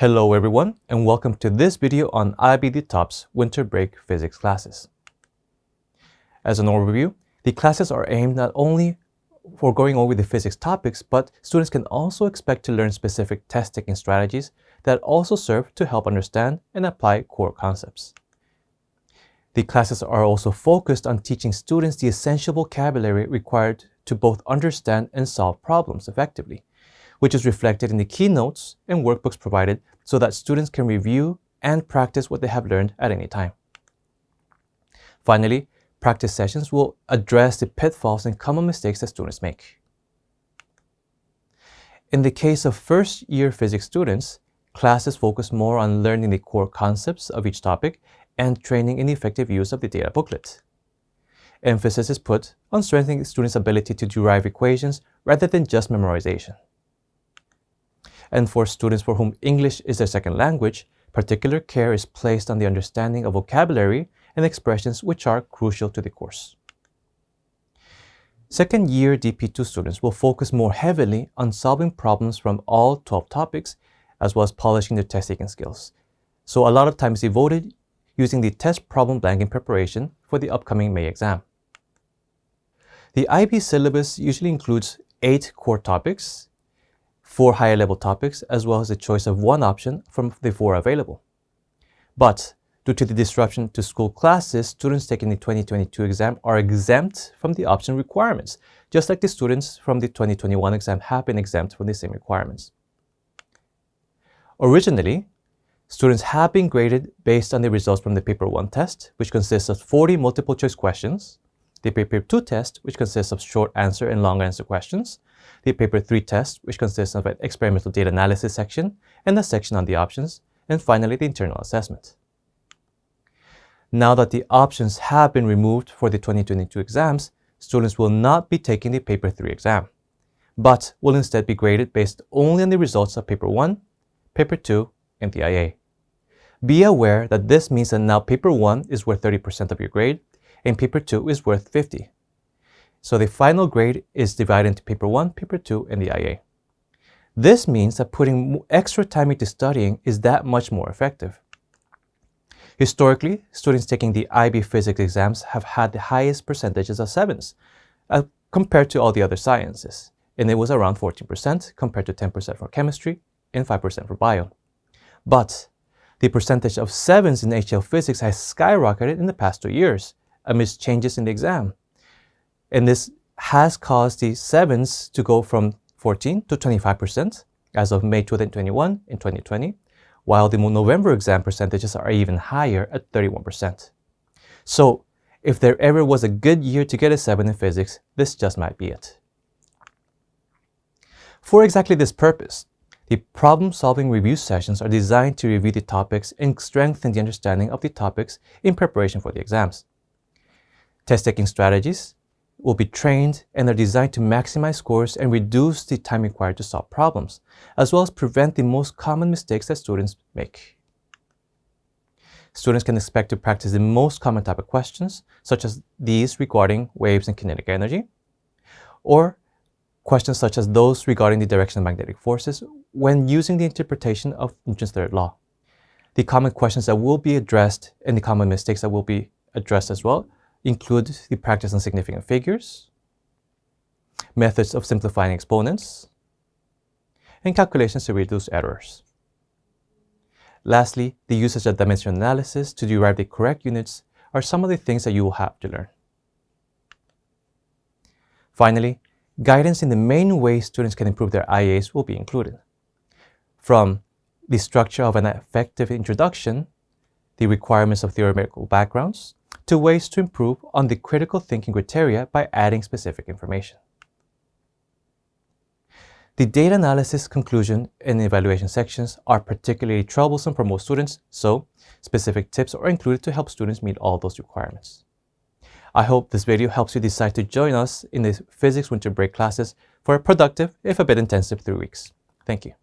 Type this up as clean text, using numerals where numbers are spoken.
Hello everyone, and welcome to this video on a이비더탑's winter break physics classes. As an overview, the classes are aimed not only for going over the physics topics, but students can also expect to learn specific test-taking strategies that also serve to help understand and apply core concepts. The classes are also focused on teaching students the essential vocabulary required to both understand and solve problems effectively, which is reflected in the keynotes and workbooks provided so that students can review and practice what they have learned at any time. Finally, practice sessions will address the pitfalls and common mistakes that students make. In the case of first-year physics students, classes focus more on learning the core concepts of each topic and training in the effective use of the data booklet. Emphasis is put on strengthening the students' ability to derive equations rather than just memorization. And for students for whom English is their second language, particular care is placed on the understanding of vocabulary and expressions which are crucial to the course. Second-year DP2 students will focus more heavily on solving problems from all 12 topics, as well as polishing their test-taking skills. So a lot of time is devoted using the test problem bank in preparation for the upcoming May exam. The IB syllabus usually includes 8 core topics, 4 higher level topics, as well as the choice of one option from the 4 available. But due to the disruption to school classes, students taking the 2022 exam are exempt from the option requirements, just like the students from the 2021 exam have been exempt from the same requirements. Originally, students have been graded based on the results from the Paper 1 test, which consists of 40 multiple choice questions, the Paper 2 test, which consists of short answer and long answer questions, the Paper 3 test, which consists of an experimental data analysis section and a section on the options, and finally the internal assessment. Now that the options have been removed for the 2022 exams, students will not be taking the Paper 3 exam, but will instead be graded based only on the results of Paper 1, Paper 2, and the IA. Be aware that this means that now Paper 1 is worth 30% of your grade, and Paper 2 is worth 50%. So the final grade is divided into Paper 1, Paper 2, and the IA. This means that putting extra time into studying is that much more effective. Historically, students taking the IB physics exams have had the highest percentages of 7s compared to all the other sciences, and it was around 14% compared to 10% for chemistry and 5% for bio. But the percentage of 7s in HL physics has skyrocketed in the past 2 years amidst changes in the exam. And this has caused the 7s to go from 14 to 25% as of May 2021 and 2020, while the November exam percentages are even higher at 31%. So if there ever was a good year to get a 7 in physics, this just might be it. For exactly this purpose, the problem-solving review sessions are designed to review the topics and strengthen the understanding of the topics in preparation for the exams. Test-taking strategies will be trained and are designed to maximize scores and reduce the time required to solve problems, as well as prevent the most common mistakes that students make. Students can expect to practice the most common type of questions, such as these regarding waves and kinetic energy, or questions such as those regarding the direction of magnetic forces when using the interpretation of Newton's third law. The common questions that will be addressed and the common mistakes that will be addressed as well include the practice on significant figures, methods of simplifying exponents, and calculations to reduce errors. Lastly, the usage of dimensional analysis to derive the correct units are some of the things that you will have to learn. Finally, guidance in the main ways students can improve their IAs will be included. From the structure of an effective introduction, the requirements of theoretical backgrounds, to ways to improve on the critical thinking criteria by adding specific information. The data analysis, conclusion, and evaluation sections are particularly troublesome for most students, so specific tips are included to help students meet all those requirements. I hope this video helps you decide to join us in the physics winter break classes for a productive, if a bit intensive, 3 weeks. Thank you.